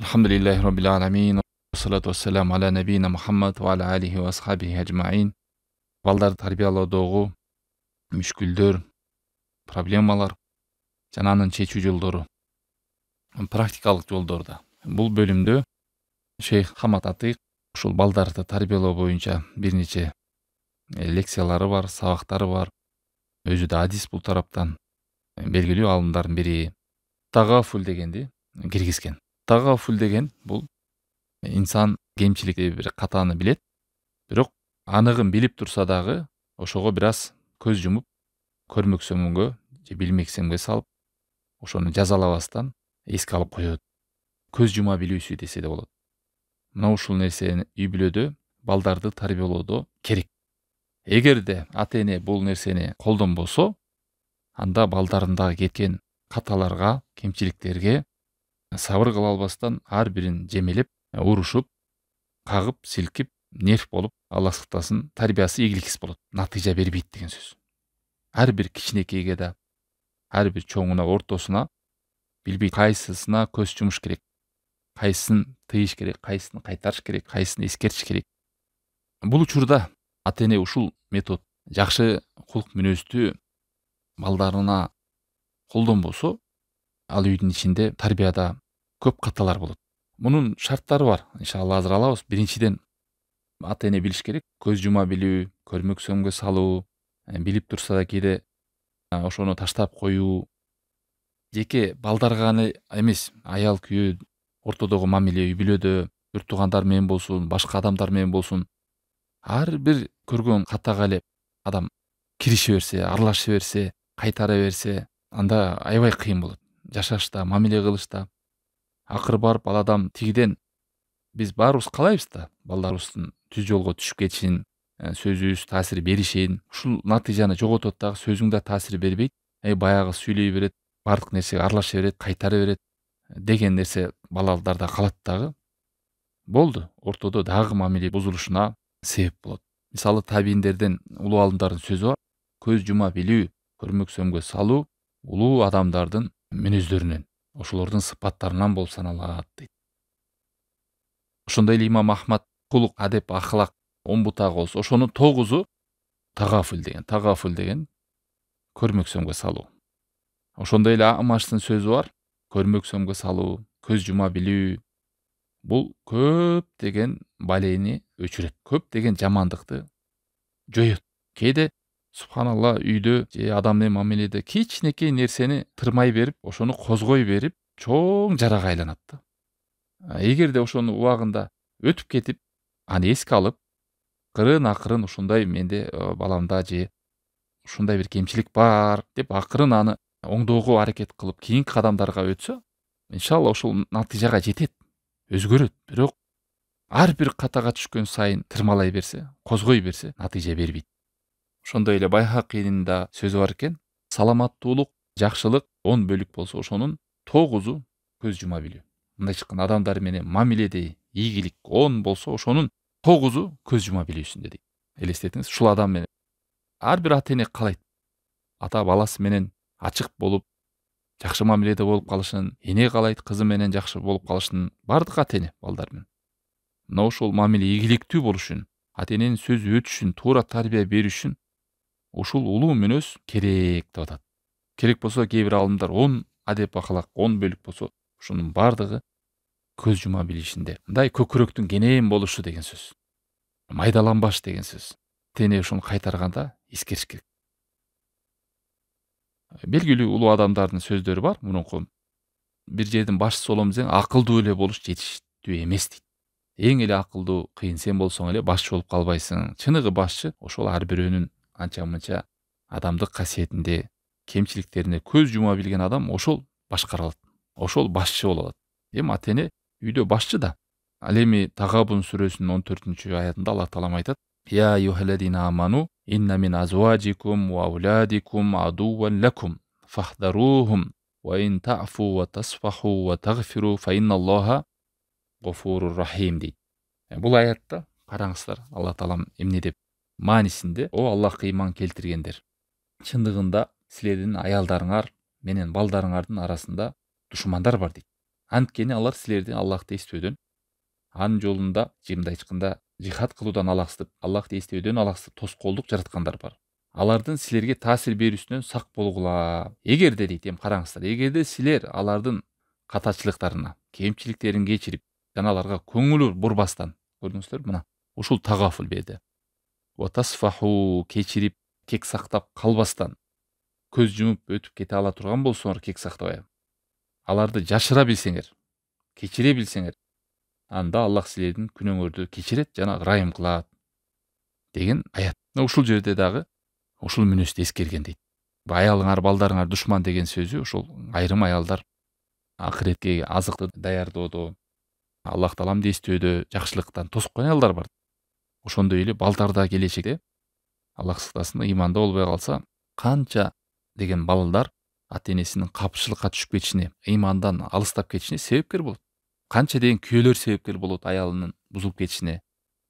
Alhamdulillahi Rabbil alamin. Wassalatu wassalamu ala nabiyina Muhammad wa ala alihi wa ashabihi ajma'in. Балдарды тарбиялоодогу мүшкүлдөр, проблемалар жана анын чечүү жолдору, практикалык жолдорда. Бул бөлүмдө Шейх Хамад Атык ушул балдарды тарбиялоо боюнча бир нече лекциялары бар, сабактары бар. Өзү да адис бул тараптан белгилүү алымдардын бири тагафул дегенди киргизген. Тагафул деген бул инсан кемчиликти бир катааны билет, бирок анығын билип турса дагы ошого бир аз көз жумуп көрмөксөмөнгө же билмексемге салып ошону жазалабастан эске алып коет. Көз жума билүүсү десе да болот. Мына ушул нерсени үй бүлөдө балдарды тарбиялоодо керек. Эгерде ата эне бул нерсени колдонбосо, анда балдарында кеткен каталарга, кемчиликтерге сабыр кыла албастан ар бирин жемелеп, урушуп, кагып, силкип, нерв болуп, Алла сактасын, тарбиясы ийгиликсиз болот. Натыйжа бербейт деген сөз. Ар бир кичинекейге да, ар бир чоңуна, ортосуна билбейт кайсысына көз жумуш керек, кайсысын тыйыш керек, кайсысын кайтарыш керек, кайсысын эскертиш керек. Бул учурда ата эне ушул метод жакшы кулк мүнөздүү балдарына колдонбосо, ал үйдүн ичинде тарбияда көп каталар болот. Мунун шарттары бар. Иншалла азыр алабыз. Биринчиден ата эне билиш керек, көз жума билүү, көрмөксөмгө салуу, билип турса да кээде ошону таштап коюу, жеке балдарга гана эмес, аял күйөө ортодогу мамиле үй бүлөдө, бир туугандар менен болсун, башка адамдар менен болсун, ар бир көргөн катага эле адам кирише берсе, аралаша берсе, кайтара берсе, анда аябай кыйын болот. Жашашта, мамиле кылышта. Акыры барып ал адам тигиден биз баарыбыз каалайбыз да, балдарыбыздын түз жолго түшүп кетишин, сөзүбүз таасир беришин. Ушул натыйжаны жоготот дагы, сөзүң да таасир бербейт. Баягы сүйлөй берет, бардык нерсеге аралаша берет, кайтара берет деген нерсе балаларда калат дагы. Болду, ортодо дагы мамиле бузулушуна себеп болот. Мисалы табийиндерден улуу алымдардын сөзү бар. Көз жума билүү, көрмөксөмгө салуу улуу адамдардын мүнөздөрүнөн, ошолордун сыпаттарынан болуп саналат дейт. Ошондой эле имам Ахмад кулук, адеп, ахлак 10 бутагы болсо, ошонун 9-у тагафул деген. Тагафул деген көрмөксөмгө салуу. Ошондой эле Амаштын сөзү бар. Көрмөксөмгө салуу, көз жума билүү бул көп деген балени өчүрөт. Көп деген жамандыкты жоёт. Кээде субханалла үйдө же адам менен мамиледе кичинекей нерсени тырмай берип, ошону козгой берип, чоң жарага айланат да. Эгерде ошону убагында өтүп кетип, аны эске алып, кырын акырын ушундай менде баламда же ушундай бир кемчилик бар деп акырын аны оңдоого аракет кылып, кийинки кадамдарга өтсө, иншалла ошол натыйжага жетет, өзгөрөт. Бирок ар бир катага түшкөн сайын тырмалай берсе, козгой берсе, натыйжа бербейт. Ошондой эле Байхакинин да сөзү бар экен. Саламаттуулук, жакшылык 10 бөлүк болсо, ошонун 9-у көз жума билүү. Мындай чыккан адамдар менен мамиледе ийгилик 10 болсо, ошонун 9-у көз жума билүүсүндө дейт. Элестетиңиз, ушул адам менен ар бир ата эне каалайт. Ата баласы менен ачык болуп, жакшы мамиледе болуп калышын, эне каалайт кызы менен жакшы болуп калышын, бардык ата эне балдар менен. Мына ошол мамиле ийгиликтүү болушун, ата эненин сөзү өтүшүн, туура тарбия беришин ушул улуу мүнөз керек деп атат. Керек болсо кээ бир алымдар 10 адеп ахлак 10 бөлүк болсо, ушунун бардыгы көз жума билишинде. Мындай көкүрөктүн кенен болушу деген сөз. Майдаланбаш деген сөз. Ата эне ушуну кайтарганда эскериш керек. Белгилүү улуу адамдардын сөздөрү бар. Мурунку бир жердин башчысы болом десең, акылдуу эле болуш жетиштүү эмес дейт. Эң эле акылдуу кыйын сен болсоң эле башчы болуп калбайсың. Чыныгы башчы ошол ар бирөөнүн анча-мынча адамдык касиетинде, кемчиликтерине көз жума билген адам ошол башкара алат. Ошол башчы боло алат. Эми ата эне үйдө башчы да. Ал эми Тагабун сүрөсүнүн 14-аятында Алла таалам айтат: "Я юхалладина аману инна мин азважикум ва ауладикум адуван лакум фахдарухум ва ин та'фу ва тасфаху ва тагфиру фа инналлаха гофурур рахим" дейт. Бул аятта караңыздар, Алла таалам эмне деп маанисинде: "О Аллахка ыйман келтиргендер, чындыгында силердин аялдарыңар менен балдарыңардын арасында душмандар бар" дейт. Анткени алар силерди Аллахты эстөөдөн, анын жолунда мындай айтканда жихад кылуудан алаксытып, Аллахты эстөөдөн алаксытып тоскоолдук жараткандар бар. Алардын силерге таасир берүүсүнөн сак болгула. Эгерде дейт, эми караңыздар, эгерде силер алардын катачылыктарына, кемчиликтерин кечирип, жана аларга көңүл бурбастан, көрдүңүздөр, мына ушул тагафул берди. Ва тасфаху, кечирип, кек сактап калбастан, көз жумуп өтүп кете ала турган болсоңор, кек сактабай, аларды жашыра билсеңер, кечире билсеңер, анда Аллах силердин күнөөңөрдү кечирет жана ырайым кылат деген аят. Ушул жерде дагы ушул мүнөздү эскерген дейт. Аялыңар, балдарыңар душман деген сөзү ушул айрым аялдар акыретке азыкты даярдоодо, Аллах Тааламды эстөөдө, жакшылыктан тоскон аялдар бар. Ошондой эле балдар да келечекте Аллах сактасын, ыйманда болбой калса, канча деген балдар ата энесинин капчылыкка түшүп кетишине, ыймандан алыстап кетишине себепкер болот. Канча деген күйөөлөр себепкер болот аялынын бузулуп кетишине.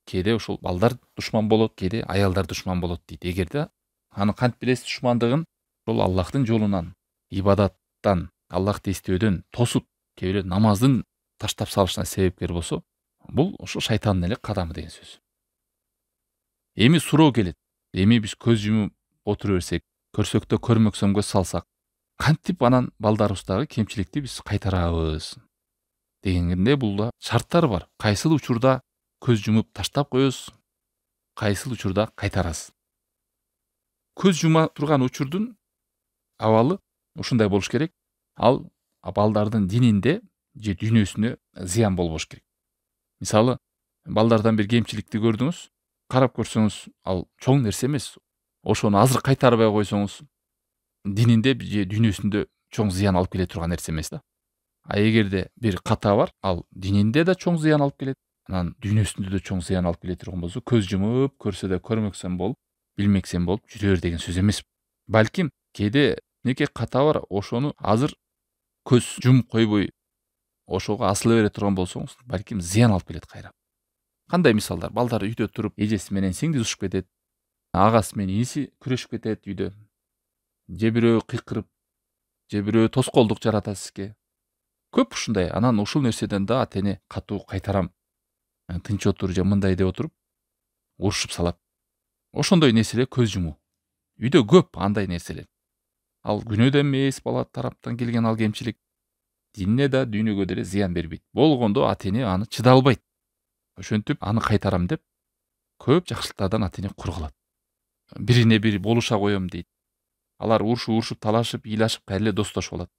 Кээде ушул балдар душман болот, кээде аялдар душман болот дейт. Эгерде аны кантип билесиз душмандыгын? Ошол Аллахтын жолунан, ибадаттан, Аллахты эстөөдөн тосуп, кээ бирөө намаздын таштап салышына себепкер болсо, бул ошо шайтандын эле кадамы деген сөз. Эми суроо келет. Эми биз көз жумуп отура берсек, көрсөк да көрмөксөм көз салсак, кантип анан балдарыбыздагы кемчиликти биз кайтарабыз дегенде бул да шарттар бар. Кайсыл учурда көз жумуп таштап коесуз, кайсыл учурда кайтарасыз. Көз жума турган учурдун абалы ушундай болуш керек. Ал балдардын дининде же дүйнөсүнө зыян болбош керек. Мисалы, балдардан бир кемчиликти көрдүңүз, карап көрсөңүз, ал чоң нерсе эмес. Ошону азыр кайтарбай койсоңуз, дининде же дүйнөсүндө чоң зыян алып келе турган нерсе эмес да. А эгерде бир ката бар, ал дининде да чоң зыян алып келет, анан дүйнөсүндө да чоң зыян алып келе турган болсо, көз жумуп көрсө да көрмөксөм болуп, билмексем болуп жүрө бер деген сөз эмес. Балким кээде неке ката бар, ошону азыр көз жумуп койбой, ошого асыла бере турган болсоңуз, балким зыян алып келет кайра. Кандай мисалдар? Балдар үйдө туруп, эжеси менен сиңдисушуп кетет, агасы менен иниси күрөшүп кетет үйдө. Же бирөө кыйкырып, же бирөө тоскоолдук жаратат сизге. Көп ушундай. Анан ушул нерседен да ата эне катуу кайтарам, тынч отур же мындай деп отуруп, урушуп салат. Ошондой нерселер көз жумуу. Үйдө көп андай нерселер. Ал күнөө да эмес, бала тараптан келген ал кемчилик. Динине да, дүйнөгө деле зыян бербейт. Болгондо ата эне аны чыда албайт. Ошентип аны кайтарам деп көп жакшылыктардан ата эне кур калат. Бирине бири болуша коем дейт. Алар урушуп, талашып, ыйлашып, кайра эле достошуп алат.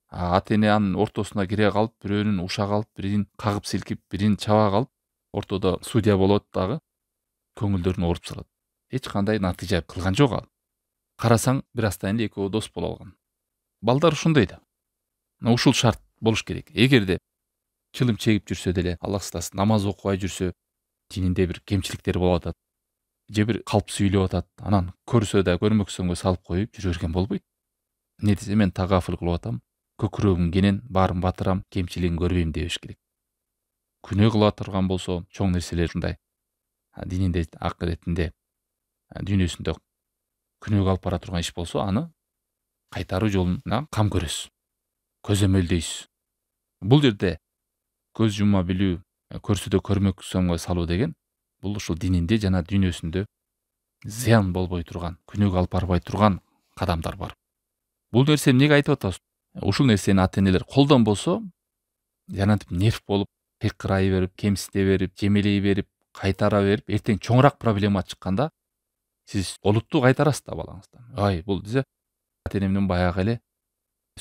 Ата эне анын ортосуна кире калып, бирөөнүн уша калып, бирин кагып силкип, бирин чаба калып, ортодо судья болот дагы, көңүлдөрүн ооруп салат. Эч кандай натыйжа кылган жок ал. Карасаң, бир астан эле экөө дос боло алган. Балдар ушундай да. Ушул шарт болуш керек. Эгерде чылым чегип жүрсө деле, Аллах сактасын, намаз окубай жүрсө, дининде бир кемчиликтер болуп атат, же бир калп сүйлөп атат, анан көрсө да көрмөксөңгө салып коюп жүрө берген болбойт. Не десе, мен тагафул кылып атам, көкүрөгүм кенен, баарын батырам, кемчилигин көрбөйм дебеш керек. Күнөө кыла турган болсо, чоң нерселер ушундай, дининде, акыретинде, дүйнөсүндө күнөөгө алып бара турган иш болсо, аны кайтаруу жолуна кам көрөсүз, көзөмөлдөйсүз. Бул жерде көз жума билүү, көрсөдө көрмөксөмгө салуу деген, бул ушул дининде жана дүйнөсүндө зыян болбой турган, күнөөгө алып барбай турган кадамдар бар. Бул нерсени эмнеге айтып атабыз? Ушул нерсени ата энелер колдонбосо, жанатип нерв болуп, кыйкырай берип, кемсите берип, жемелей берип, кайтара берип, эртең чоңураак проблема чыкканда, сиз олуттуу кайтарасыз да балаңыздан. Ай, бул десе, ата энемдин баягы эле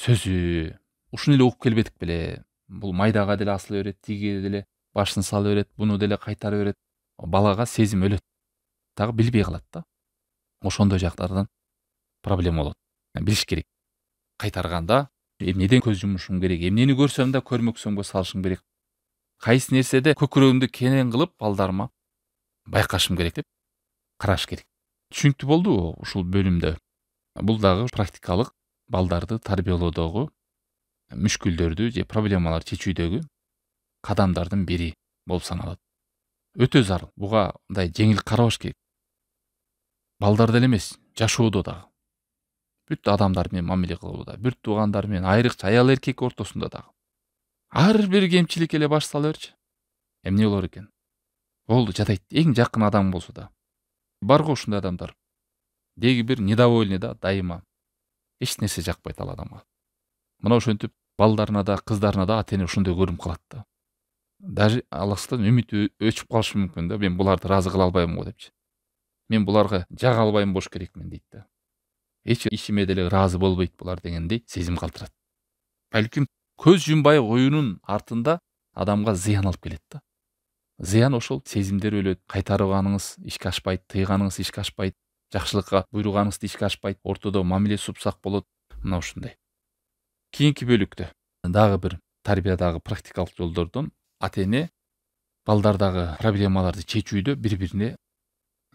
сөзү, ушуну эле угуп келбедик беле. Бул майдага деле асыла берет, тиги деле башын сала берет, буну деле кайтара берет. Балага сезим өлөт. Дагы билбей калат да. Ошондой жактардан проблема болот. Билиш керек. Кайтарганда эмнеден көз жумушум керек, эмнени көрсөм да көрмөксөмгө салышым керек. Кайсы нерседе көкүрөгүмдү кенен кылып балдарыма байкашым керек деп караш керек. Түшүнүктүү болдубу ушул бөлүмдө? Бул дагы практикалык балдарды тарбиялоодогу мүшкүлдөрдү же проблемалар чечүүдөгү кадамдардын бири болуп саналат. Өтө зарыл. Буга мындай жеңил карабаш керек. Балдар деле эмес, жашоодо дагы. Бүт адамдар менен мамиле кылууда, бүт туугандар менен, айрыкча аял эркек ортосунда дагы. ар бир кемчилик эле баштала берчи. Эмне болор экен? Болду, жадайт. Эң жакын адам болсо да. Бар го ушундай адамдар. Деги бир недовольный да дайыма. Эч нерсе жакпайт ал адамга. Мына ошентип балдарына да, кыздарына да ата-эне ушундай көрүнүп калат да. Даже алыстан үмүт өчүп калышы мүмкүн да. Мен буларды ыраазы кыла албайм го депчи. Мен буларга жага албайм болуш керекмин дейт да. Эч ишиме деле ыраазы болбойт булар дегендей сезим калтырат. Балким көз жумбай коюунун артында адамга зыян алып келет да. Зыян ошол сезимдер өлөт, кайтарганыңыз ишке ашпайт, тыйганыңыз ишке ашпайт, жакшылыкка буйруганыңыз ишке ашпайт, ортодо мамиле супсак болот. Мына ушундай. Кийинки бөлүктө дагы бир тарбиядагы практикалык жолдордон ата-эне балдардагы проблемаларды чечүүдө бири-бирине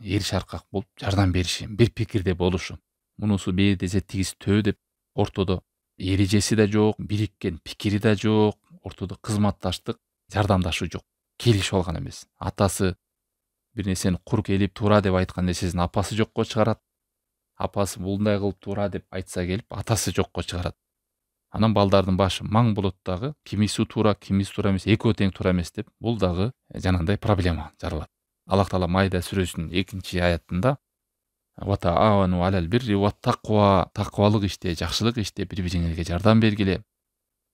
эриш аркак болуп жардам бериши, бир пикирде болушу. Мунусу бери десе тигиз төө деп ортодо эрежеси да жок, бириккен пикири да жок, ортодо кызматташтык, жардамдашуу жок. Келишип алган эмес. Атасы бир нерсени кур келип туура деп айткан нерсесин апасы жокко чыгарат. Апасы булундай кылып туура деп айтса келип атасы жокко чыгарат. Анан балдардын башы маң болот дагы, кимиси туура, кимиси туура эмес, экөө тең туура эмес деп, бул дагы жанагындай проблема жаралат. Аллах Таала Майда сүрөсүнүн 2-аятында ва таавану алал бирри ва тақва, тақвалык иште, жакшылык иште бири-бириңерге жардам бергиле.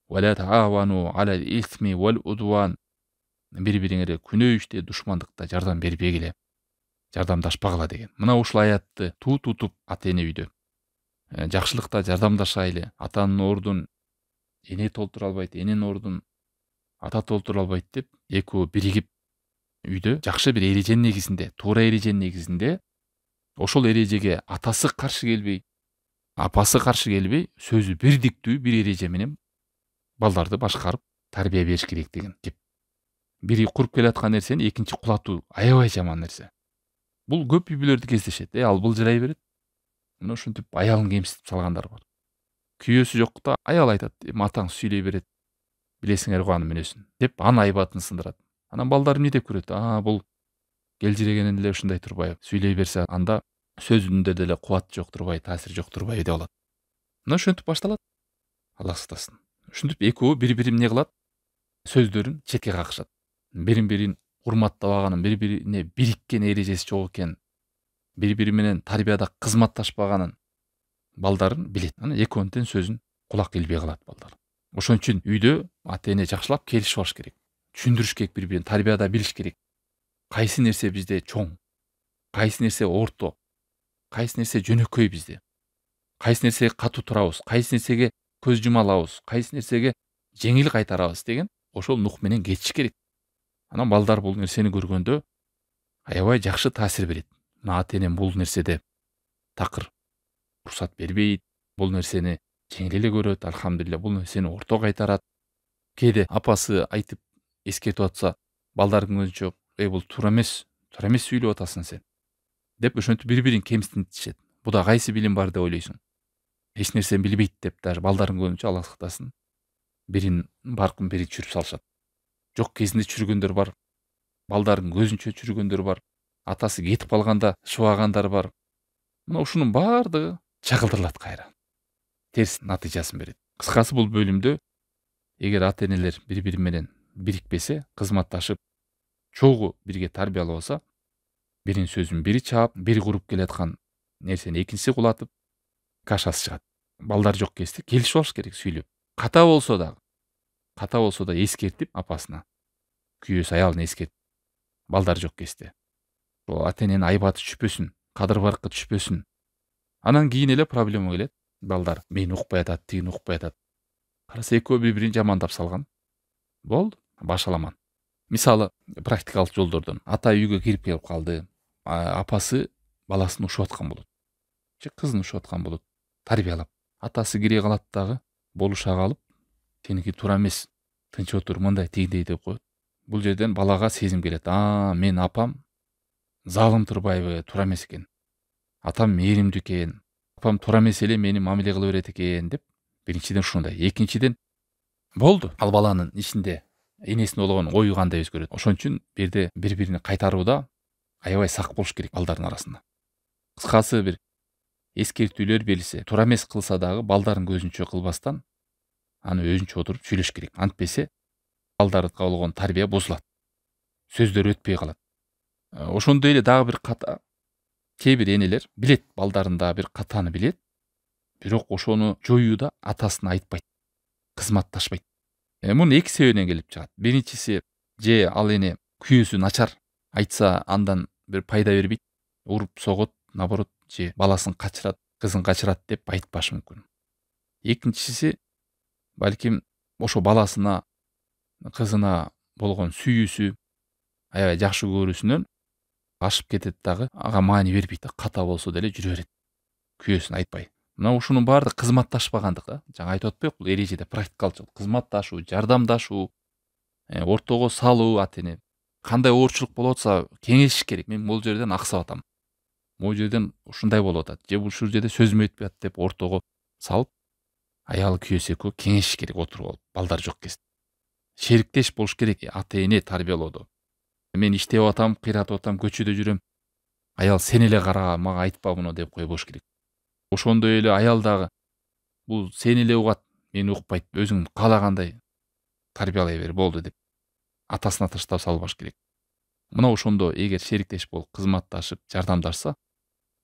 Ва ла таавану алал исми вал удван, бири-бириңерге күнөө иште, душмандыкта жардам бербегиле, жардамдашпагыла деген. Мына ушул аятты тутуп ата-эне үйдө жакшылыкта жардамдашайлы, атанын ордун эне толтура албайт, эненин ордун ата толтура албайт деп экөө биригип үйдө жакшы бир эреженин негизинде, туура эреженин негизинде ошол эрежеге атасы каршы келбей, апасы каршы келбей, сөзү бирдиктүү бир эреже менен балдарды башкарып тарбия бериш керек деген кеп. Бири куруп келаткан нерсени экинчи кулатуу аябай жаман нерсе. Бул көп үй бүлөлөрдө кездешет. Ал былжырай берет. Мына ушинтип аялын кемситип салгандар бар. Күйөөсү жок да аял айтат, атаң сүйлөй берет, билесиңер го анын мүнөзүн деп анын айбатын сындырат. Анан балдар эмне деп көрөт? Бул келжирегенин эле ушундай турбайбы? Сүйлөй берсе анда сөзүндө деле кубат жок турбайбы, таасир жок турбайбы деп алат. Мына ушинтип башталат. Аллах сактасын. Ушинтип экөө бири-бирин эмне кылат? Сөздөрүн четке какышат. Бирин-бирин урматтабаганын, бири-бирине бириккен эрежеси жок экен, бири-бири менен тарбияда кызматташпаганын балдарын билет. Анан экөөнүн тең сөзүн кулак илбей калат балдар. Ошон үчүн үйдө ата-эне жакшылап келишип алыш керек. Түшүндүрүш керек бири-бирин, тарбияда билиш керек. Кайсы нерсе бизде чоң, кайсы нерсе орто, кайсы нерсе жөнөкөй бизде. Кайсы нерсеге катуу турабыз, кайсы нерсеге көз жума алабыз, кайсы нерсеге жеңил кайтарабыз деген ошол нук менен кетиш керек. Анан балдар бул нерсени көргөндө аябай жакшы таасир берет. Мына ата-энем бул нерседе такыр уруксат бербейт, бул нерсени жеңил эле көрөт, алхамдулилля, бул нерсени орто кайтарат. Кээде апасы айтып эскертип атса, балдардын көзүнчө бул туура эмес сүйлөп атасың сен деп ошентип бири-бирин кемсинтишет. Буда кайсы билим бар деп ойлойсуң? Эч нерсени билбейт деп даже балдардын көзүнчө Аллах сактасын бирин баркын бири чүрүп салышат. Жок кезинде чүргөндөр бар, балдардын көзүнчө чүргөндөр бар, атасы кетип калганда шыбагандар бар. Мына ушунун баардыгы чагылдырылат кайра. Терс натыйжасын берет. Кыскасы бул бөлүмдө эгер ата-энелер бири-бири менен бирикпесе, кызматташып, чогуу бирге тарбиялабаса, биринин сөзүн бири чаап, бири куруп келаткан нерсени экинчиси кулатып, кашасы чыгат. Балдар жок кезде келишип алыш керек сүйлөп. Ката болсо да эскертип апасына, күйөөсү аялына эскертип, балдар жок кезде. Ата-эненин айбаты түшпөсүн, кадыр баркы түшпөсүн. Анан кийин эле проблема келет. Балдар мени укпай атат, тигини укпай атат. Караса экөө бири-бирин жамандап салган. Болду, башаламан. Мисалы, практикалык жолдордон ата үйгө кирип келип калды. Апасы баласын ушуп аткан болот. Же кызын ушуп аткан болот. Тарбиялап. Атасы кире калат дагы, болуша калып, сеники туура эмес, тынч отур, мындай тигиндей деп коет. Бул жерден балага сезим келет. Мен апам залым турбайбы, туура эмес экен. Атам мээримдүү экен. Апам туура эмес эле мени мамиле кыла берет экен деп, биринчиден ушундай. Экинчиден болду. Ал баланын ичинде энесине болгон ою кандай өзгөрөт. Ошон үчүн бу жерде бири-бирини кайтарууда аябай сак болуш керек балдардын арасында. Кыскасы бир эскертүүлөр берилсе, туура эмес кылса дагы балдардын көзүнчө кылбастан аны өзүнчө отуруп сүйлөш керек. Антпесе балдарга болгон тарбия бузулат. Сөздөр өтпөй калат. Ошондой эле дагы бир ката кээ бир энелер билет, балдарында бир катаны билет, бирок ошону жоюуда атасына айтпайт, кызматташпайт. Мунун эки себебинен келип чыгат. Биринчиси, же ал эне күйөөсү начар айтса андан бир пайда бербейт, уруп согот, наоборот, же баласын качырат, кызын качырат деп айтпашы мүмкүн. Экинчиси, балким ошо баласына, кызына болгон сүйүүсү, аябай жакшы көрүүсүнөн ашып кетет дагы, ага маани бербейт, ката болсо деле жүрө берет. Күйөөсүн айтпай. Мына ушунун баардыгы кызматташпагандык да. Жаңа айтып атпайбы, бул эрежеде практикалчылык, кызматташуу, жардамдашуу, ортого салуу, атене кандай оорчулук болуп атса кеңешиш керек. Мен бул жерден аксап атам. Бул жерден ушундай болуп атат. Же ушул жерде сөзүм өтпөй атат деп ортого салып, аял күйөөсү экөө кеңешиш керек отуруп алып, балдар жок кезде. Шериктеш болуш керек ата эне тарбиялоодо. Мен иштеп атам, кыйратып атам, көчөдө жүрөм. Аял сен эле кара, мага айтпа муну деп койбош керек. Ошондой эле аял дагы бул сен эле угат, мени укпайт, өзүң каалагандай тарбиялай бер болду деп атасына таштап салбаш керек. Мына ошондо эгер шериктеш болуп кызматташып, жардамдашса,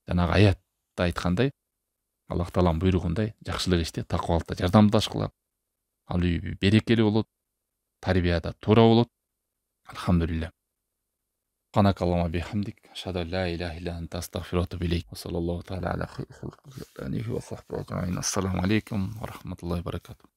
жанагы аятта айткандай, Аллах Тааланын буйругундай жакшылык иште, такыбалыкта жардамдашкыла. Ал үй берекелүү болот, тарбияда туура болот. Алхамдулилля. سبحانك اللهم وبحمدك أشهد أن لا إله إلا أنت أستغفرك وأتوب إليك وصلى الله تعالى على خير خلقه وآله وصحبه أجمعين. السلام عليكم ورحمة الله وبركاته.